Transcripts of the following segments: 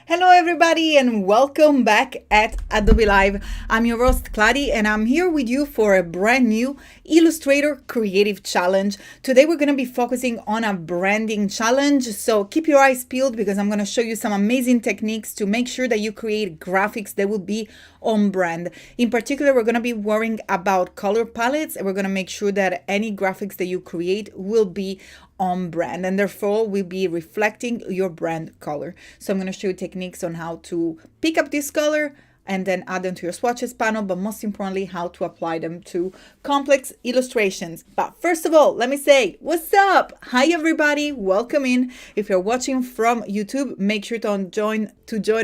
Hello everybody and welcome back at Adobe Live. I'm your host Kladi and I'm here with you for a brand new Illustrator Creative Challenge. Today we're going to be focusing on a branding challenge, so keep your eyes peeled because I'm going to show you some amazing techniques to make sure that you create graphics that will be on brand. In particular, we're going to be worrying about color palettes and we're going to make sure that any graphics that you create will be on brand and therefore will be reflecting your brand color. So I'm going to show you techniques on how to pick up this color and then add them to your swatches panel, but most importantly, how to apply them to complex illustrations. But first of all, let me say, what's up? Hi, everybody. Welcome in. If you're watching from YouTube, make sure to join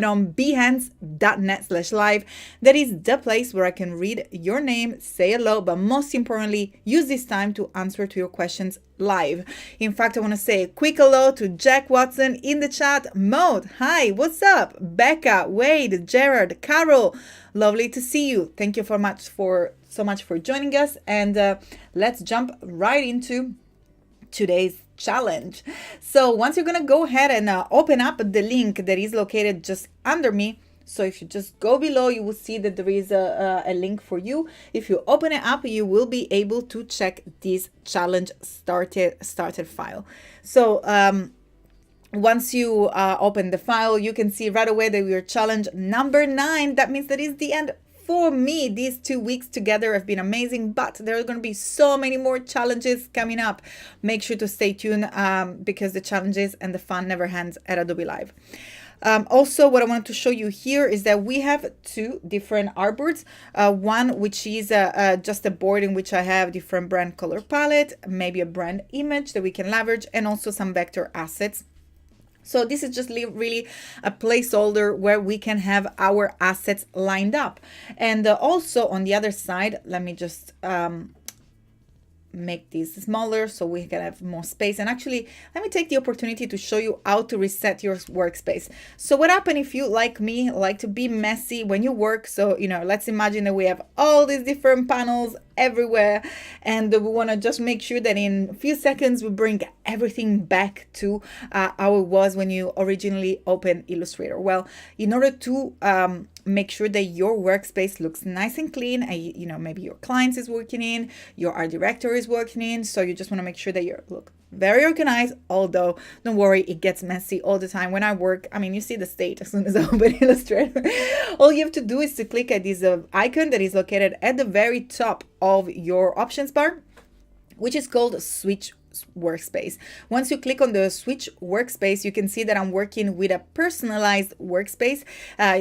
on behance.net/live. That is the place where I can read your name, say hello, but most importantly, use this time to answer to your questions live. In fact, I want to say a quick hello to Jack Watson in the chat. Mode, hi, what's up? Becca, Wade, Gerard, Carol, lovely to see you. Thank you so much for joining us, and let's jump right into today's challenge. So once you're gonna go ahead and open up the link that is located just under me. So if you just go below, you will see that there is a link for you. If you open it up, you will be able to check this challenge started file. So once you open the file, you can see right away that we are challenge number 9. That means that is the end for me. These 2 weeks together have been amazing, but there are going to be so many more challenges coming up. Make sure to stay tuned because the challenges and the fun never ends at Adobe Live. Also, what I wanted to show you here is that we have 2 different artboards. One which is just a board in which I have different brand color palette, maybe a brand image that we can leverage, and also some vector assets. So this is just really a placeholder where we can have our assets lined up. And also on the other side, let me just make these smaller so we can have more space. And actually, let me take the opportunity to show you how to reset your workspace. So what happens if you, like me, like to be messy when you work? So, let's imagine that we have all these different panels everywhere, and we want to just make sure that in a few seconds we bring everything back to how it was when you originally opened Illustrator. Well, in order to make sure that your workspace looks nice and clean, and maybe your clients is working in, your art director is working in, so you just want to make sure that you look very organized. Although don't worry, it gets messy all the time when I work. I mean, you see the state as soon as I open Illustrator. All you have to do is to click at this icon that is located at the very top of your options bar, which is called Switch Workspace. Once you click on the Switch Workspace, you can see that I'm working with a personalized workspace.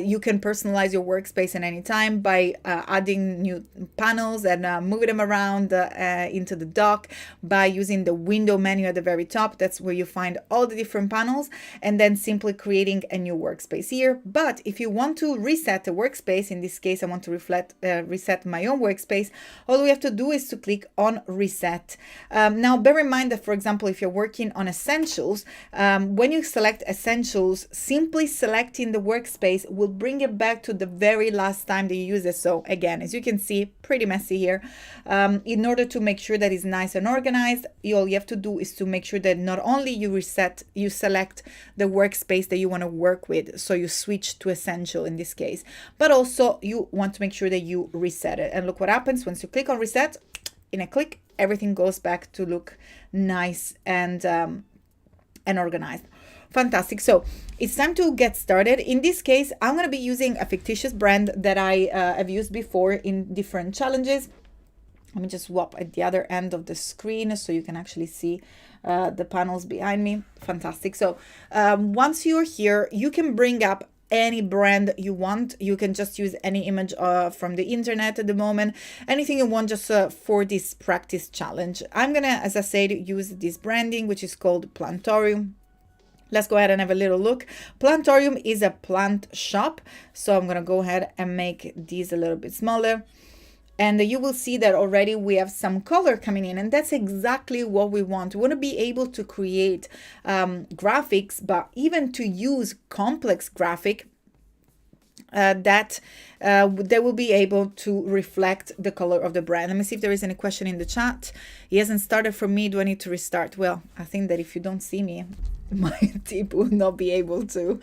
You can personalize your workspace at any time by adding new panels and moving them around into the dock by using the window menu at the very top. That's where you find all the different panels, and then simply creating a new workspace here. But if you want to reset the workspace, in this case I want to reset my own workspace, all we have to do is to click on Reset. Now bear in mind that, for example, if you're working on essentials, when you select essentials, simply selecting the workspace will bring it back to the very last time that you use it. So again, as you can see, pretty messy here. In order to make sure that it's nice and organized, all you have to do is to make sure that not only you select the workspace that you want to work with, so you switch to essential in this case, but also you want to make sure that you reset it. And look what happens once you click on Reset. In a click, everything goes back to look nice and organized. Fantastic. So it's time to get started. In this case, I'm going to be using a fictitious brand that I have used before in different challenges. Let me just swap at the other end of the screen so you can actually see the panels behind me. Fantastic. So once you're here, you can bring up any brand you want. You can just use any image from the internet at the moment, anything you want, just for this practice challenge. I'm gonna, as I said, use this branding, which is called Plantorium. Let's go ahead and have a little look. Plantorium is a plant shop, so I'm gonna go ahead and make these a little bit smaller. And you will see that already we have some color coming in, and that's exactly what we want. We want to be able to create graphics, but even to use complex graphic that they will be able to reflect the color of the brand. Let me see if there is any question in the chat. It hasn't started for me. Do I need to restart? Well, I think that if you don't see me, my tip will not be able to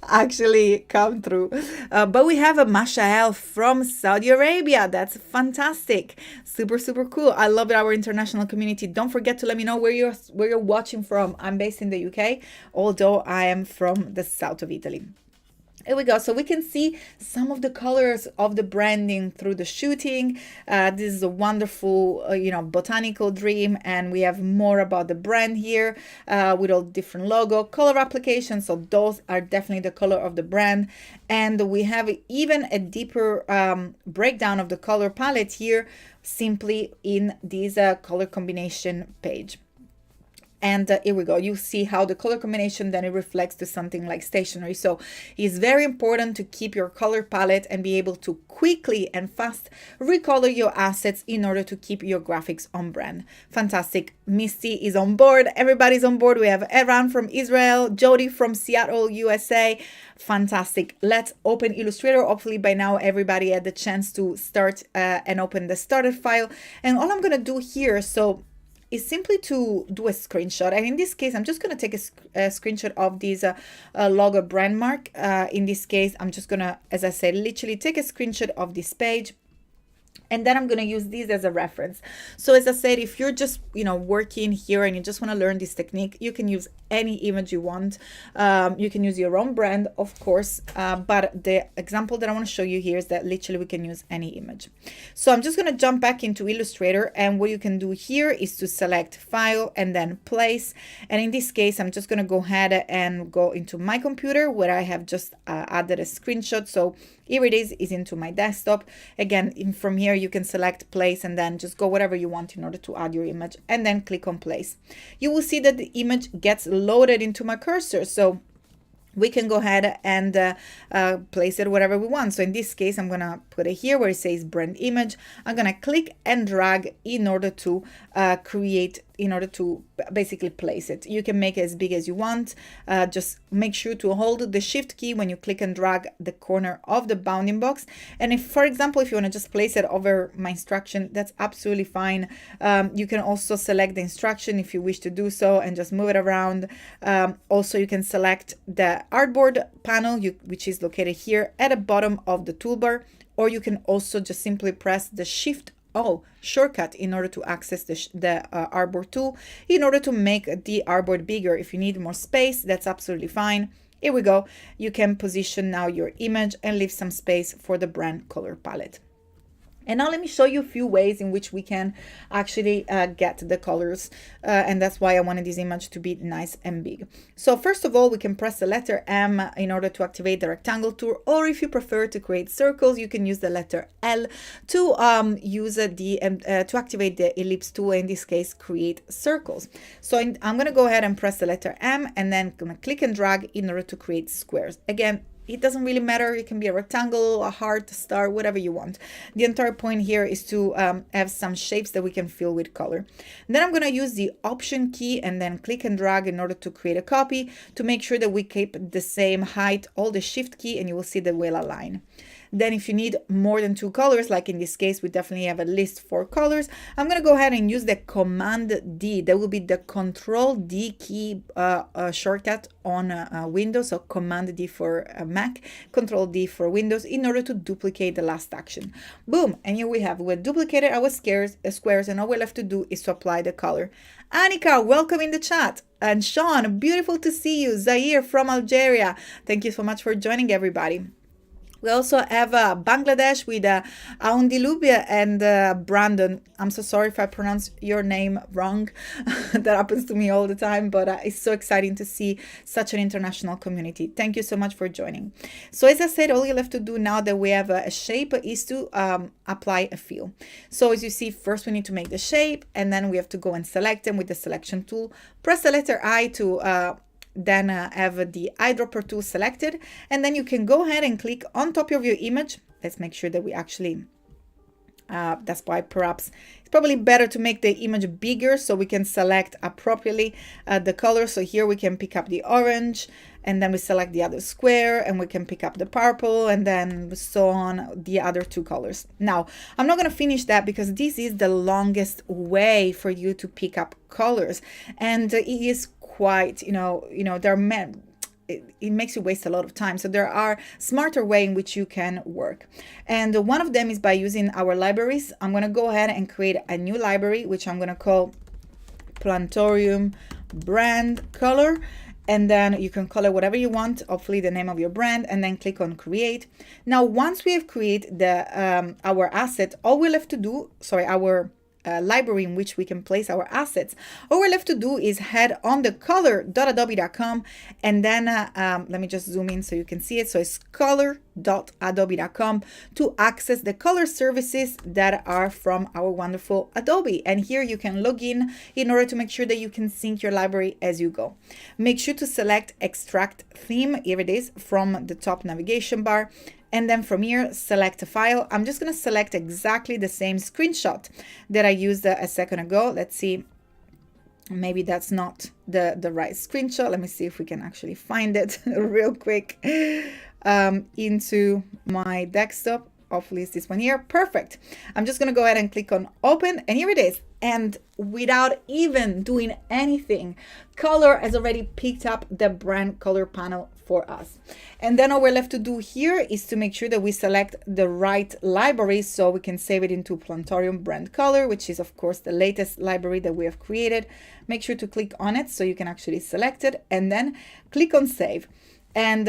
actually come through. But we have a Mashael from Saudi Arabia. That's fantastic. Super, super cool. I love our international community. Don't forget to let me know where you're watching from. I'm based in the UK, although I am from the south of Italy. Here we go. So we can see some of the colors of the branding through the shooting. This is a wonderful, botanical dream. And we have more about the brand here with all different logo, color applications. So those are definitely the color of the brand. And we have even a deeper breakdown of the color palette here simply in this color combination page. And here we go. You see how the color combination then it reflects to something like stationery. So it's very important to keep your color palette and be able to quickly and fast recolor your assets in order to keep your graphics on brand. Fantastic. Misty is on board. Everybody's on board. We have Eran from Israel, Jody from Seattle, USA. Fantastic. Let's open Illustrator. Hopefully by now everybody had the chance to start and open the started file. And all I'm going to do here, is simply to do a screenshot. And in this case, I'm just going to take a screenshot of this logo brand mark. In this case, I'm just going to, as I said, literally take a screenshot of this page. And then I'm going to use these as a reference. So as I said, if you're just, working here and you just want to learn this technique, you can use any image you want. You can use your own brand, of course. But the example that I want to show you here is that literally we can use any image. So I'm just going to jump back into Illustrator. And what you can do here is to select File and then Place. And in this case, I'm just going to go ahead and go into my computer where I have just added a screenshot. So here it is into my desktop. Again, from here, you can select place and then just go whatever you want in order to add your image and then click on place. You will see that the image gets loaded into my cursor. So we can go ahead and place it wherever we want. So in this case, I'm going to put it here where it says brand image. I'm going to click and drag in order to basically place it. You can make it as big as you want. Just make sure to hold the shift key when you click and drag the corner of the bounding box. And if, for example, if you want to just place it over my instruction, that's absolutely fine. You can also select the instruction if you wish to do so and just move it around. Also, you can select the artboard panel, which is located here at the bottom of the toolbar, or you can also just simply press the Shift shortcut in order to access the artboard tool in order to make the artboard bigger. If you need more space, that's absolutely fine. Here we go. You can position now your image and leave some space for the brand color palette. And now let me show you a few ways in which we can actually get the colors. And that's why I wanted this image to be nice and big. So first of all, we can press the letter M in order to activate the rectangle tool. Or if you prefer to create circles, you can use the letter L to to activate the ellipse tool. In this case, create circles. So I'm going to go ahead and press the letter M and then I'm going to click and drag in order to create squares. Again, it doesn't really matter. It can be a rectangle, a heart, a star, whatever you want. The entire point here is to have some shapes that we can fill with color. And then I'm going to use the Option key and then click and drag in order to create a copy to make sure that we keep the same height, hold the Shift key, and you will see the will align. Then if you need more than 2 colors, like in this case, we definitely have at least 4 colors. I'm going to go ahead and use the Command D. That will be the Control D key shortcut on Windows. So Command D for Mac, Control D for Windows in order to duplicate the last action. Boom. And here we have, we duplicated our squares and all we're left to do is to apply the color. Annika, welcome in the chat. And Sean, beautiful to see you. Zaire from Algeria. Thank you so much for joining, everybody. We also have Bangladesh with Aundilubia and Brandon. I'm so sorry if I pronounce your name wrong. That happens to me all the time, but it's so exciting to see such an international community. Thank you so much for joining. So as I said, all you have to do now that we have a shape is to apply a fill. So as you see, first we need to make the shape, and then we have to go and select them with the selection tool. Press the letter I to then have the eyedropper tool selected, and then you can go ahead and click on top of your image. Let's make sure that we actually that's why perhaps it's probably better to make the image bigger so we can select appropriately the color. So here we can pick up the orange, and then we select the other square, and we can pick up the purple, and then so on the other 2 colors. Now, I'm not going to finish that because this is the longest way for you to pick up colors, and it is quite, they're meant, it makes you waste a lot of time. So there are smarter way in which you can work. And one of them is by using our libraries. I'm going to go ahead and create a new library, which I'm going to call Plantorium Brand Color. And then you can color whatever you want, hopefully the name of your brand, and then click on create. Now, once we have created our asset, all we're left to do, our library in which we can place our assets, all we're left to do is head on the color.adobe.com, and then let me just zoom in so you can see it. So it's color.adobe.com to access the color services that are from our wonderful Adobe. And here you can log in order to make sure that you can sync your library as you go. Make sure to select extract theme, here it is, from the top navigation bar. And then from here, select a file. I'm just going to select exactly the same screenshot that I used a second ago. Let's see. Maybe that's not the right screenshot. Let me see if we can actually find it real quick into my desktop. Hopefully it's this one here. Perfect. I'm just going to go ahead and click on open, and here it is. And without even doing anything, Color has already picked up the brand color panel for us. And then all we're left to do here is to make sure that we select the right library so we can save it into Plantorium Brand Color, which is of course the latest library that we have created. Make sure to click on it so you can actually select it, and then click on save. And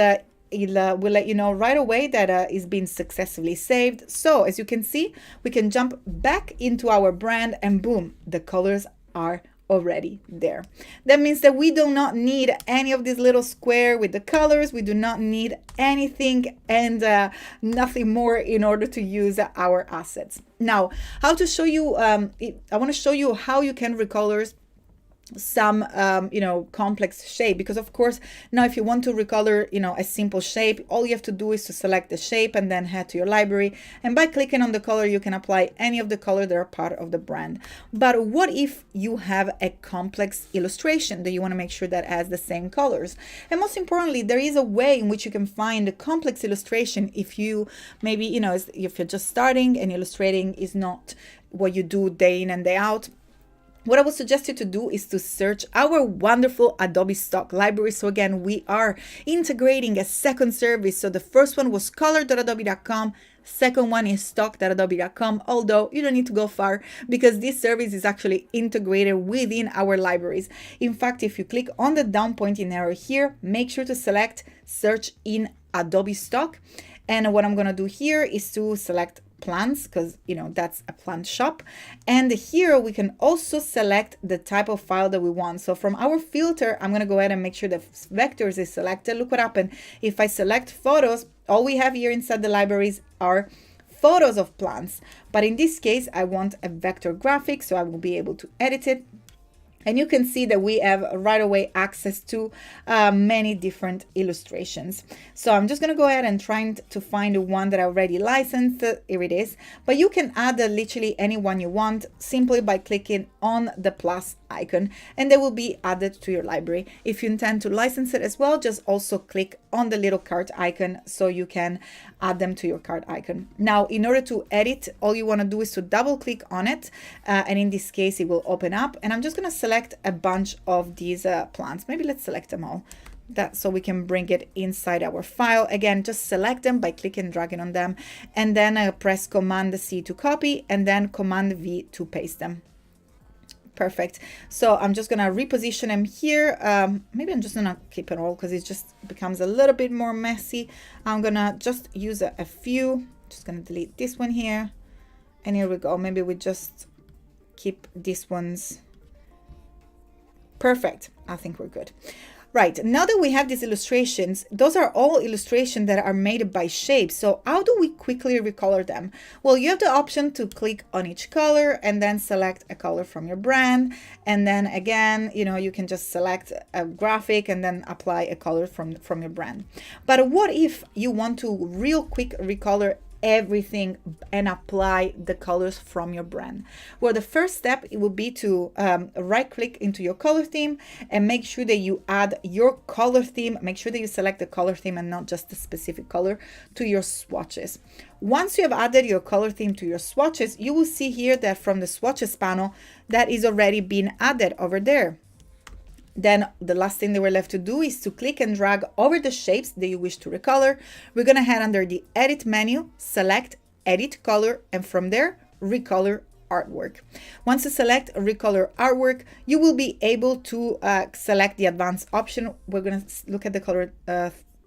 it will let you know right away that it's been successfully saved. So as you can see, we can jump back into our brand, and boom, the colors are already there. That means that we do not need any of this little square with the colors. We do not need anything and nothing more in order to use our assets. Now, how to show you, I want to show you how you can recolor some complex shape, because of course now if you want to recolor a simple shape, all you have to do is to select the shape and then head to your library, and by clicking on the color you can apply any of the color that are part of the brand. But what if you have a complex illustration that you want to make sure that has the same colors? And most importantly, there is a way in which you can find a complex illustration if you maybe if you're just starting and illustrating is not what you do day in and day out. What I would suggest you to do is to search our wonderful Adobe Stock library. So again, we are integrating a second service. So the first one was color.adobe.com. Second one is stock.adobe.com, although you don't need to go far because this service is actually integrated within our libraries. In fact, if you click on the down pointing arrow here, make sure to select search in Adobe Stock. And what I'm going to do here is to select plants, because that's a plant shop, and here we can also select the type of file that we want. So from our filter, I'm going to go ahead and make sure that vectors is selected. Look what happened if I select photos. All we have here inside the libraries are photos of plants, but in this case I want a vector graphic, so I will be able to edit it. And you can see that we have right away access to many different illustrations. So I'm just going to go ahead and try to find the one that I already licensed. Here it is. But you can add literally any one you want simply by clicking on the plus icon, and they will be added to your library. If you intend to license it as well, just also click on the little cart icon so you can add them to your cart icon. Now, in order to edit, all you want to do is to double click on it, and in this case it will open up, and I'm just going to select a bunch of these plants. Maybe let's select them all, that so we can bring it inside our file. Again, just select them by clicking and dragging on them, and then press Command C to copy and then Command V to paste them. Perfect. So I'm just gonna reposition them here. Maybe I'm just gonna keep it all because it just becomes a little bit more messy. I'm gonna just use a few. Just gonna delete this one here, and here we go. Maybe we just keep these ones. Perfect. I think we're good. Right, now that we have these illustrations, those are all illustrations that are made by shapes. So how do we quickly recolor them? Well, you have the option to click on each color and then select a color from your brand. And then again, you can just select a graphic and then apply a color from your brand. But what if you want to real quick recolor everything and apply the colors from your brand? Well, the first step, it would be to right click into your color theme and make sure that you add your color theme. Make sure that you select the color theme and not just a specific color to your swatches. Once you have added your color theme to your swatches, you will see here that from the swatches panel that is already been added over there. Then the last thing that we're left to do is to click and drag over the shapes that you wish to recolor. We're going to head under the edit menu, select edit color, and from there, recolor artwork. Once you select recolor artwork, you will be able to select the advanced option. We're going to look at the color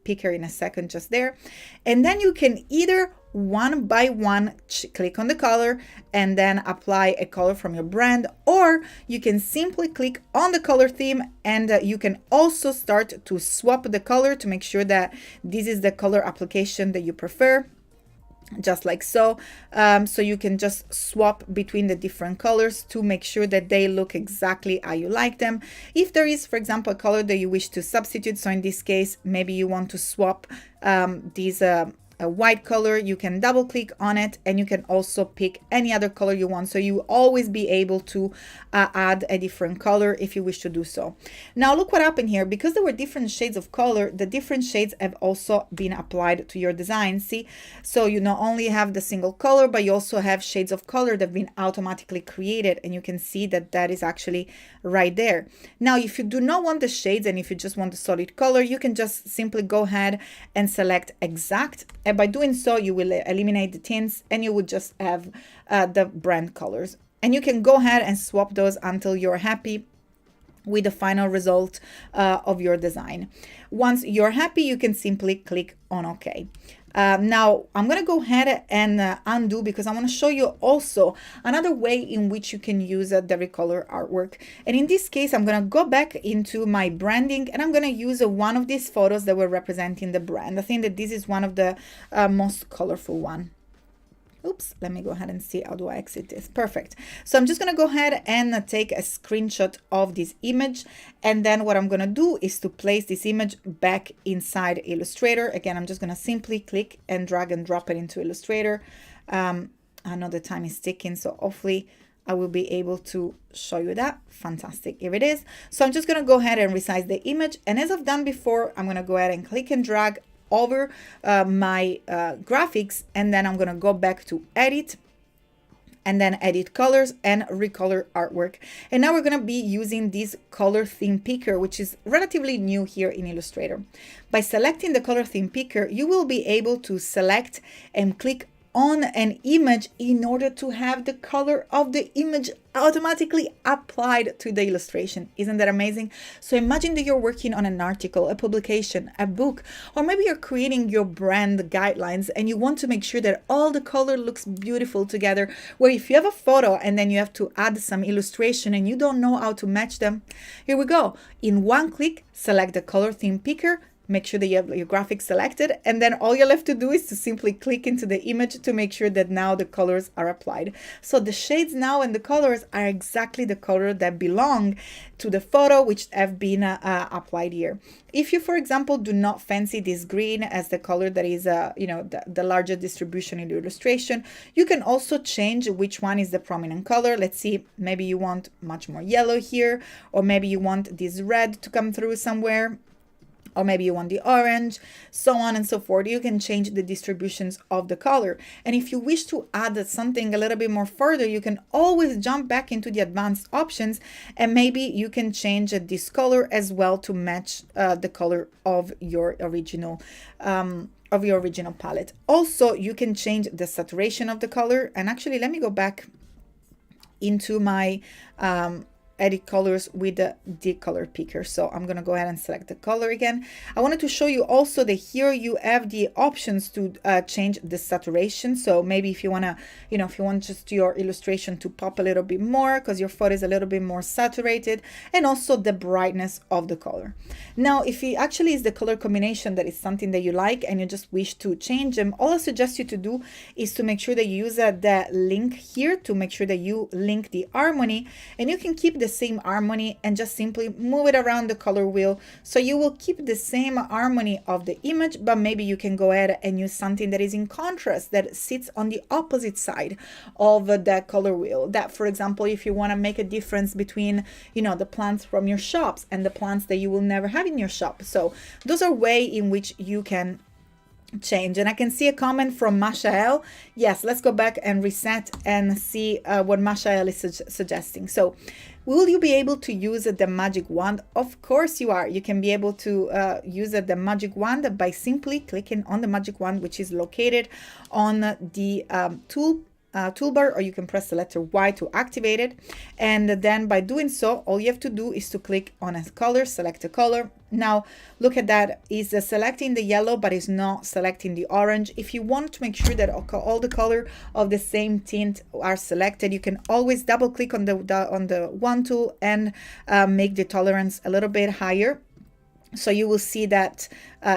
picker in a second just there. And then you can either one by one click on the color and then apply a color from your brand, or you can simply click on the color theme and you can also start to swap the color to make sure that this is the color application that you prefer, just like so. So you can just swap between the different colors to make sure that they look exactly how you like them. If there is, for example, a color that you wish to substitute, so in this case, maybe you want to swap these a white color, you can double click on it and you can also pick any other color you want. So you will always be able to add a different color if you wish to do so. Now look what happened here. Because there were different shades of color, the different shades have also been applied to your design. See, so you not only have the single color, but you also have shades of color that have been automatically created, and you can see that that is actually right there. Now if you do not want the shades and if you just want the solid color, you can just simply go ahead and select exact. And by doing so, you will eliminate the tints and you would just have the brand colors. And you can go ahead and swap those until you're happy with the final result of your design. Once you're happy, you can simply click on OK. Now I'm going to go ahead and undo, because I want to show you also another way in which you can use the Recolor artwork. And in this case, I'm going to go back into my branding and I'm going to use one of these photos that were representing the brand. I think that this is one of the most colorful one. Oops, let me go ahead and see how do I exit this. Perfect. So I'm just going to go ahead and take a screenshot of this image. And then what I'm going to do is to place this image back inside Illustrator. Again, I'm just going to simply click and drag and drop it into Illustrator. I know the time is ticking, so hopefully I will be able to show you that. Fantastic. Here it is. So I'm just going to go ahead and resize the image. And as I've done before, I'm going to go ahead and click and drag over my graphics, and then I'm going to go back to edit and then edit colors and recolor artwork. And now we're going to be using this color theme picker, which is relatively new here in Illustrator. By selecting the color theme picker, you will be able to select and click on an image in order to have the color of the image automatically applied to the illustration. Isn't that amazing? So imagine that you're working on an article, a publication, a book, or maybe you're creating your brand guidelines and you want to make sure that all the color looks beautiful together, where if you have a photo and then you have to add some illustration and you don't know how to match them, here we go. In one click, select the color theme picker, make sure that you have your graphics selected, and then all you're left to do is to simply click into the image to make sure that now the colors are applied. So the shades now and the colors are exactly the color that belong to the photo, which have been applied here. If you, for example, do not fancy this green as the color that is, the larger distribution in the illustration, you can also change which one is the prominent color. Let's see, maybe you want much more yellow here, or maybe you want this red to come through somewhere, or maybe you want the orange, so on and so forth. You can change the distributions of the color. And if you wish to add something a little bit more further, you can always jump back into the advanced options, and maybe you can change this color as well to match the color of your original palette. Also, you can change the saturation of the color. And actually, let me go back into my edit colors with the color picker. So I'm going to go ahead and select the color again. I wanted to show you also that here you have the options to change the saturation. So maybe if you want to, if you want just your illustration to pop a little bit more because your photo is a little bit more saturated, and also the brightness of the color. Now, if it actually is the color combination that is something that you like and you just wish to change them, all I suggest you to do is to make sure that you use the link here to make sure that you link the harmony, and you can keep the same harmony and just simply move it around the color wheel, so you will keep the same harmony of the image, but maybe you can go ahead and use something that is in contrast, that sits on the opposite side of that color wheel. That, for example, if you want to make a difference between the plants from your shops and the plants that you will never have in your shop. So those are ways in which you can change. And I can see a comment from Mashael. Yes, let's go back and reset and see what Mashael is suggesting. So Will you be able to use the magic wand? Of course you are. You can be able to use the magic wand by simply clicking on the magic wand, which is located on the toolbar, or you can press the letter Y to activate it. And then by doing so, all you have to do is to click on a color, select a color. Now look at that, is selecting the yellow but is not selecting the orange. If you want to make sure that all the color of the same tint are selected, you can always double click on the wand tool and make the tolerance a little bit higher. So you will see that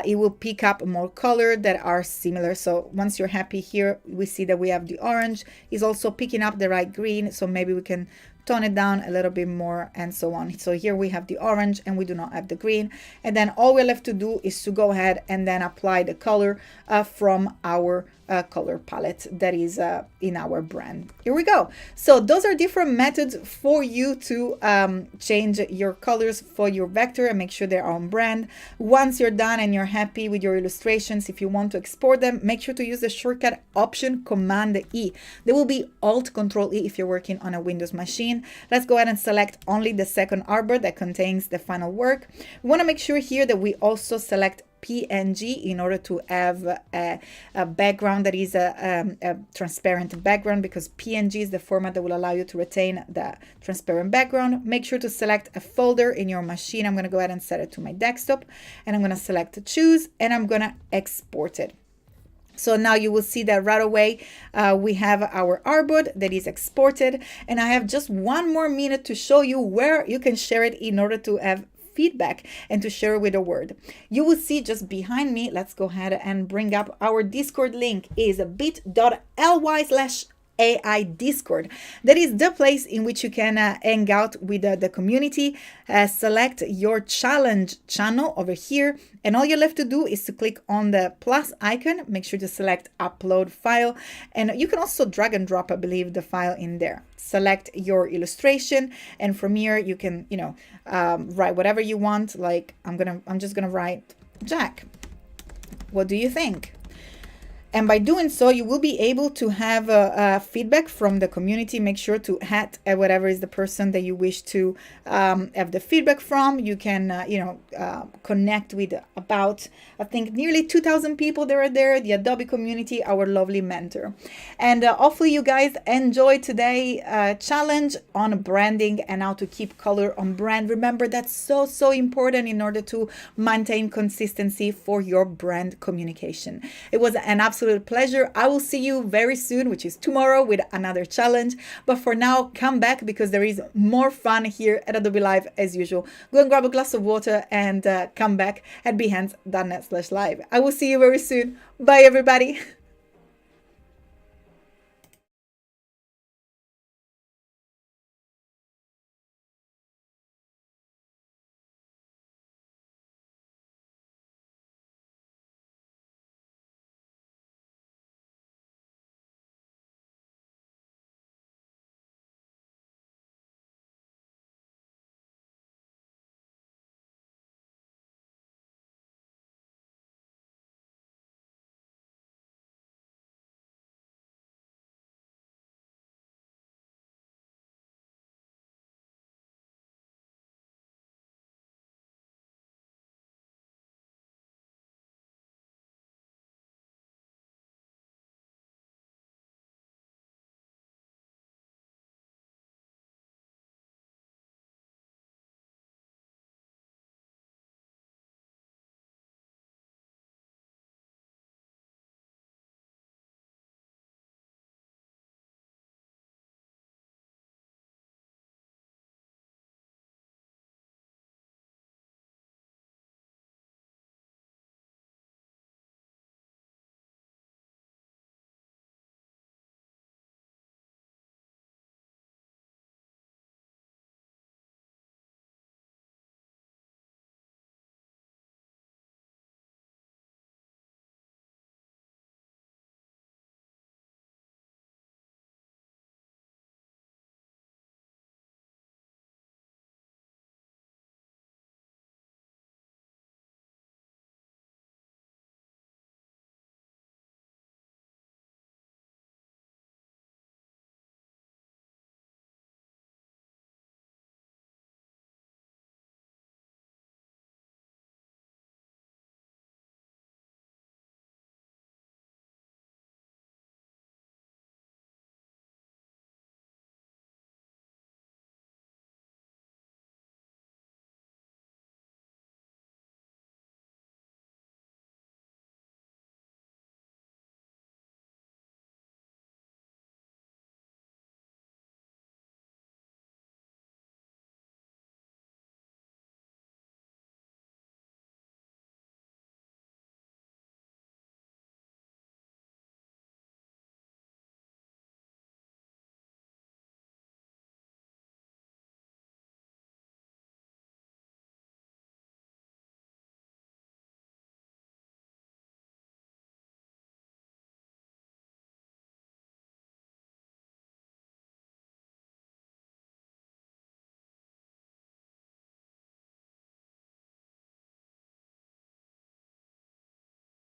it will pick up more color that are similar. So once you're happy here, we see that we have the orange is also picking up the right green. So maybe we can tone it down a little bit more and so on. So here we have the orange and we do not have the green. And then all we're left to do is to go ahead and then apply the color from our color palette that is in our brand. Here we go. So those are different methods for you to change your colors for your vector and make sure they're on brand. Once you're done and you're happy with your illustrations, if you want to export them, make sure to use the shortcut option Command E. There will be Alt Control E if you're working on a Windows machine. Let's go ahead and select only the second artboard that contains the final work. We want to make sure here that we also select PNG in order to have a background that is a transparent background, because PNG is the format that will allow you to retain the transparent background. Make sure to select a folder in your machine. I'm going to go ahead and set it to my desktop, and I'm going to select choose, and I'm going to export it. So now you will see that right away we have our artboard that is exported, and I have just one more minute to show you where you can share it in order to have feedback and to share with the world. You will see just behind me, let's go ahead and bring up our Discord link, is bit.ly/AI Discord. That is the place in which you can hang out with the community. Select your challenge channel over here, and all you're left to do is to click on the plus icon. Make sure to select upload file, and you can also drag and drop, I believe, the file in there. Select your illustration, and from here you can, write whatever you want. Like I'm just gonna write Jack. What do you think? And by doing so, you will be able to have feedback from the community. Make sure to add whatever is the person that you wish to have the feedback from. You can, connect with about, I think, nearly 2,000 people that are there, the Adobe community, our lovely mentor. And hopefully you guys enjoyed today's challenge on branding and how to keep color on brand. Remember, that's so important in order to maintain consistency for your brand communication. It was an absolute pleasure. I will see you very soon, which is tomorrow, with another challenge. But for now, come back because there is more fun here at Adobe Live as usual. Go and grab a glass of water and come back at behance.net/live. I will see you very soon. Bye, everybody.